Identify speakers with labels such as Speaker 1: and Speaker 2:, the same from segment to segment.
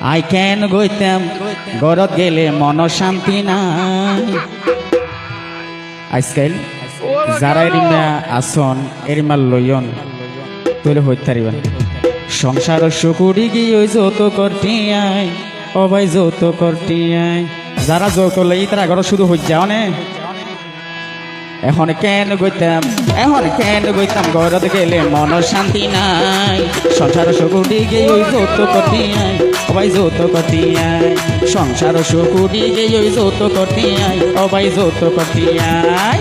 Speaker 1: I can গইতাম ঘরত গেলে মন শান্তি নাই। আজকাল যারা এরিমা আসন এরিমা লইয়ন তৈলে হইতে পারিবেন সংসার সুকুরি গিয়ে ওই যৌত করতে আই ও ভাই যৌত করতে আই যারা যৌত লই তারা ঘর শুধু হয়ে যাও নে এখন কেন গইতাম ঘরত গেলে মন শান্তি নাই। সংসার সুকুরি গিয়ে ওই যৌত করতে আই ও ভাই যৌত করতে আই সংসার সুকুরি গিয়ে ওই যৌত করতে আই ও ভাই যৌত করতে আই।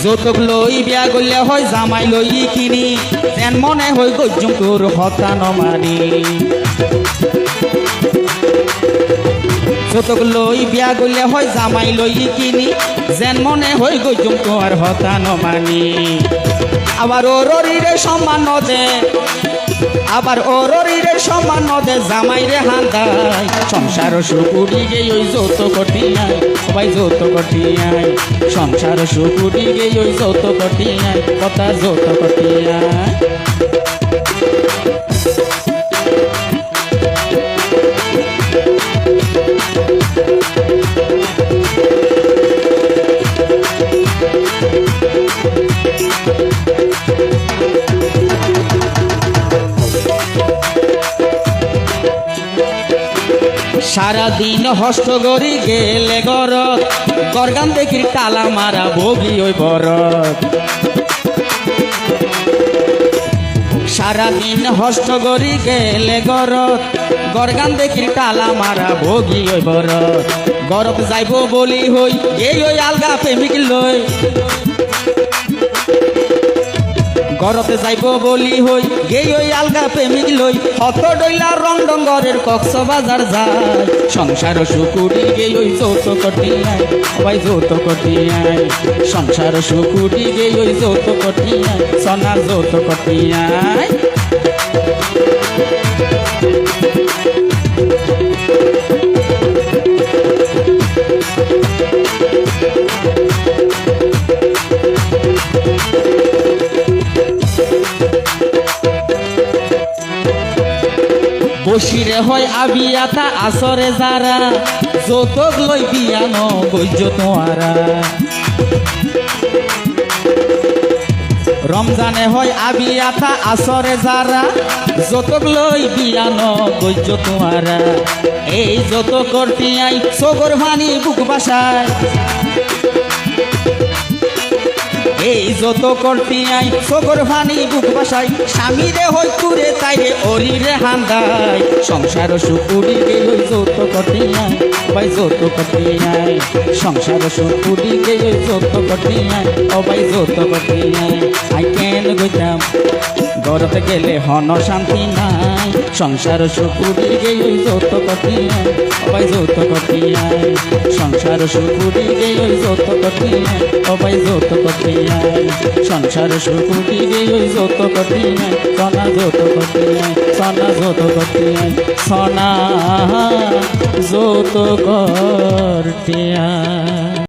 Speaker 1: যৌতুক লই বিয়া গলে হয় জামাই লই কিনি যেন মনে হয় গজ্জুম তোর হতা নমানি। যৌতুক লই বিয়া গলে হয় জামাই লই কিনি যেন মনে হয় গজ্জুম তোর হতা নমানি। আবার ওররিরে সম্মান দে আবার ওররিরে সম্মান দে জামাই রে হান্দাই সংসার সুকুরি গে ওই যৌত করতে আই সবাই যৌত করতে আই সংসার সুকুরি গে ওই যৌত করতে আই কথা যৌত করতে আই। সারাদিন হস্ত গড়ি গেলে গরত গরগান দেখির কালা মারা ভোগী ওই বরত। সারাদিন হস্ত গড়ি গেলে গরত গরগান দেখির কালা মারা ভোগী ওই বরত। গরব যাইব বলি হই এই ওই আলগা প্রেমিক লই গরতে যাইব বলি হই গেই ওই আলগা প্রেমিক লই অত ডইলা রং ডঙ্গরের কক্সবাজার যায় সংসার সুকুরি গেই ওই যৌত করতে আই সবাই যৌত করতে আই সংসার সুকুরি গেই ওই যৌত করতে আই সোনা যৌত করতে আই। বসিরে হয় আবিয়াতা আসরে যারা যৌতুক লই বিয়ানো গজ্জ তোয়ারা। রমজানে হয় আবিয়াতা আসরে যারা যৌতুক লই বিয়ানো গজ্জ তোয়ারা। এই যৌত করতে আই সগর ভানি বুক বাসায় এই যত করতে আই সগর ভানি বুক বাসাই স্বামী রে হই তুরে তাই রে অরি রে হান্দাই সংসার সুকুরি গে ওই যত করতে আই ভাই যত করতে আই সংসার সুকুরি গে ওই যত করতে আই ও ভাই যত করতে আই। আই কেন গইতাম ঘরতে গেলে হন শান্তি নাই সংসার সুকুরি গে ওই যত করতে আই ও ভাই যত করতে আই সংসার সুকুরি গে ওই যত করতে আই ও ভাই যত করতে আই সংসার সুকুরি গে ওই যত করতে আই সোনা যত করতে আই সোনা যত করতে আই সোনা যত করতে আই।